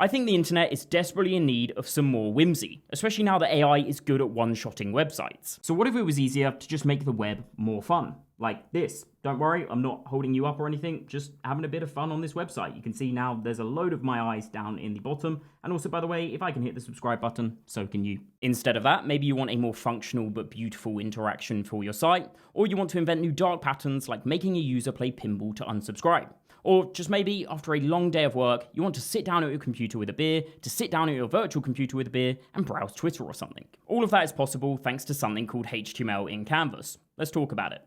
I think the internet is desperately in need of some more whimsy, especially now that AI is good at one-shotting websites. So what if it was easier to just make the web more fun? Like this. Don't worry, I'm not holding you up or anything, just having a bit of fun on this website. You can see now there's a load of my eyes down in the bottom, and also, by the way, if I can hit the subscribe button, so can you. Instead of that, maybe you want a more functional but beautiful interaction for your site, or you want to invent new dark patterns like making a user play pinball to unsubscribe. Or just maybe after a long day of work, you want to sit down at your computer with a beer, to sit down at your virtual computer with a beer and browse Twitter or something. All of that is possible thanks to something called HTML in Canvas. Let's talk about it.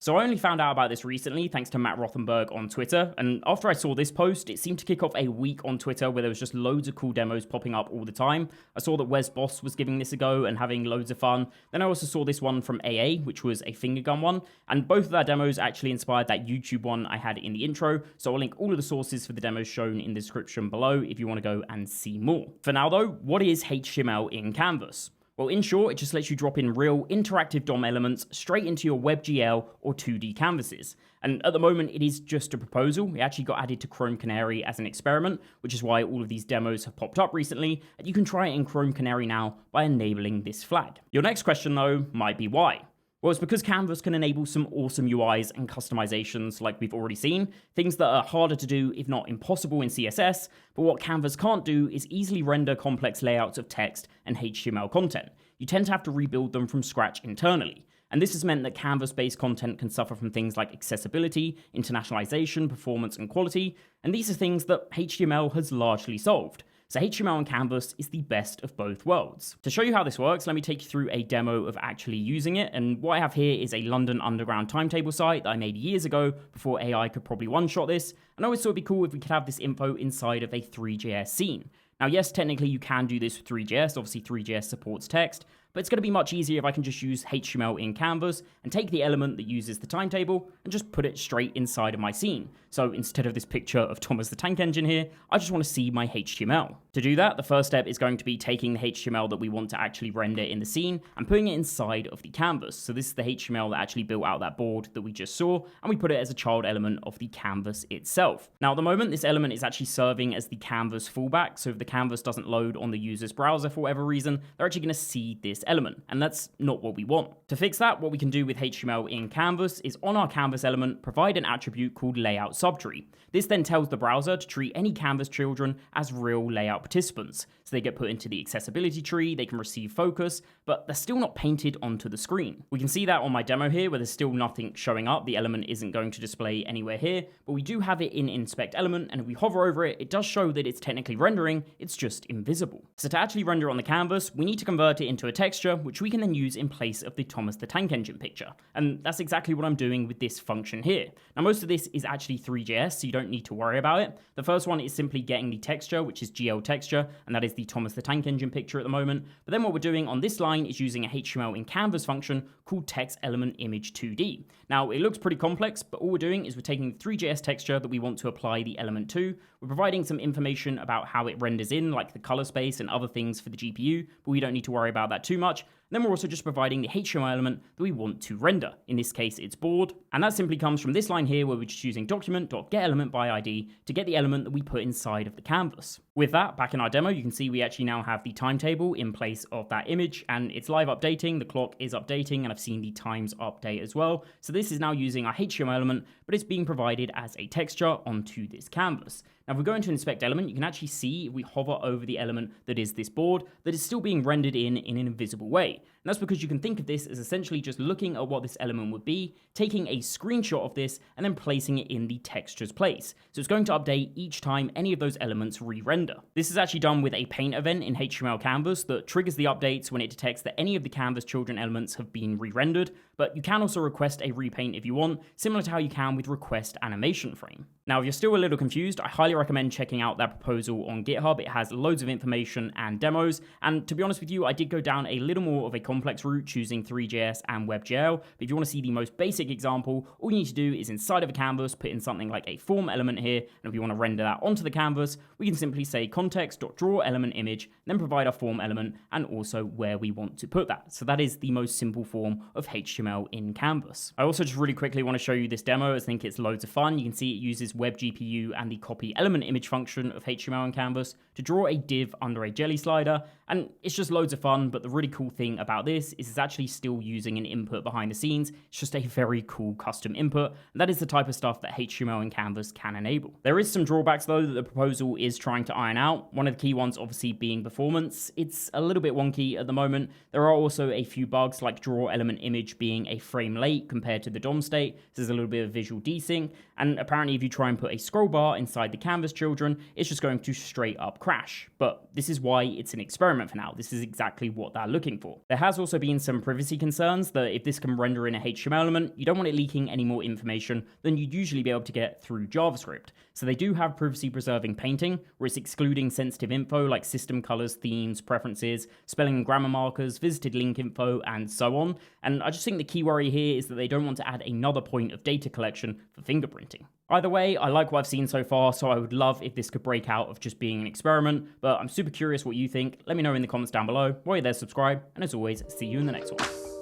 So I only found out about this recently thanks to Matt Rothenberg on Twitter, and after I saw this post, it seemed to kick off a week on Twitter where there was just loads of cool demos popping up all the time. I saw that Wes Boss was giving this a go and having loads of fun. Then I also saw this one from AA, which was a finger gun one, and both of their demos actually inspired that YouTube one I had in the intro, so I'll link all of the sources for the demos shown in the description below if you want to go and see more. For now though, what is HTML in Canvas? Well, in short, it just lets you drop in real interactive DOM elements straight into your WebGL or 2D canvases. And at the moment, it is just a proposal. It actually got added to Chrome Canary as an experiment, which is why all of these demos have popped up recently, and you can try it in Chrome Canary now by enabling this flag. Your next question, though, might be why? Well, it's because Canvas can enable some awesome UIs and customizations like we've already seen, things that are harder to do if not impossible in CSS, but what Canvas can't do is easily render complex layouts of text and HTML content. You tend to have to rebuild them from scratch internally. And this has meant that Canvas-based content can suffer from things like accessibility, internationalization, performance, and quality, and these are things that HTML has largely solved. So HTML on Canvas is the best of both worlds. To show you how this works, let me take you through a demo of actually using it, and what I have here is a London Underground timetable site that I made years ago before AI could probably one-shot this, and I always thought it'd be cool if we could have this info inside of a Three.js scene. Now yes, technically you can do this with Three.js, obviously Three.js supports text, but it's going to be much easier if I can just use HTML in Canvas and take the element that uses the timetable and just put it straight inside of my scene. So instead of this picture of Thomas the Tank Engine here, I just want to see my HTML. To do that, the first step is going to be taking the HTML that we want to actually render in the scene and putting it inside of the canvas. So this is the HTML that actually built out that board that we just saw, and we put it as a child element of the canvas itself. Now at the moment, this element is actually serving as the canvas fallback, so if the canvas doesn't load on the user's browser for whatever reason, they're actually going to see this element, and that's not what we want. To fix that, what we can do with HTML in Canvas is on our canvas element, provide an attribute called layout subtree. This then tells the browser to treat any canvas children as real layout participants. So they get put into the accessibility tree, they can receive focus, but they're still not painted onto the screen. We can see that on my demo here where there's still nothing showing up. The element isn't going to display anywhere here, but we do have it in inspect element, and if we hover over it, it does show that it's technically rendering, it's just invisible. So to actually render on the canvas, we need to convert it into a texture, which we can then use in place of the Thomas the Tank Engine picture. And that's exactly what I'm doing with this function here. Now most of this is actually Three.js, so you don't need to worry about it. The first one is simply getting the texture, which is GL texture, and that is the Thomas the Tank Engine picture at the moment. But then what we're doing on this line is using a HTML in Canvas function called text element image 2D. Now it looks pretty complex, but all we're doing is we're taking the Three.js texture that we want to apply the element to. We're providing some information about how it renders in, like the color space and other things for the GPU, but we don't need to worry about that too much. Then we're also just providing the HTML element that we want to render. In this case, it's board. And that simply comes from this line here where we're just using document.getElementById to get the element that we put inside of the canvas. With that, back in our demo, you can see we actually now have the timetable in place of that image, and it's live updating. The clock is updating, and I've seen the times update as well. So this is now using our HTML element, but it's being provided as a texture onto this canvas. Now, if we go into inspect element, you can actually see if we hover over the element that is this board, that is still being rendered in an invisible way. And that's because you can think of this as essentially just looking at what this element would be, taking a screenshot of this, and then placing it in the texture's place. So it's going to update each time any of those elements re-render. This is actually done with a paint event in HTML Canvas that triggers the updates when it detects that any of the canvas children elements have been re-rendered, but you can also request a repaint if you want, similar to how you can with request animation frame. Now, if you're still a little confused, I highly recommend checking out that proposal on GitHub. It has loads of information and demos, and to be honest with you, I did go down a little more of a complex route choosing Three.js and WebGL, but if you want to see the most basic example, all you need to do is inside of a canvas, put in something like a form element here, and if we want to render that onto the canvas, we can simply say context.drawElementImage, then provide our form element and also where we want to put that. So that is the most simple form of HTML in Canvas. I also just really quickly want to show you this demo, as I think it's loads of fun. You can see it uses WebGPU and the copy element image function of HTML in Canvas to draw a div under a jelly slider, and it's just loads of fun. But the really cool thing about this is it's actually still using an input behind the scenes. It's just a very cool custom input, and that is the type of stuff that HTML in Canvas can enable. There is some drawbacks though that the proposal is trying to iron out. One of the key ones obviously being performance. It's a little bit wonky at the moment. There are also a few bugs like draw element image being a frame late compared to the DOM state. So there's a little bit of visual desync, and apparently if you try and put a scroll bar inside the canvas children, it's just going to straight up crash. But this is why it's an experiment for now. This is exactly what they're looking for. There has also been some privacy concerns that if this can render in a HTML element, you don't want it leaking any more information than you'd usually be able to get through JavaScript. So they do have privacy preserving painting, where it's excluding sensitive info like system colors, themes, preferences, spelling and grammar markers, visited link info, and so on. And I just think the key worry here is that they don't want to add another point of data collection for fingerprinting. Either way, I like what I've seen so far, so I would love if this could break out of just being an experiment, but I'm super curious what you think. Let me know in the comments down below. While you're there, subscribe, and as always, see you in the next one.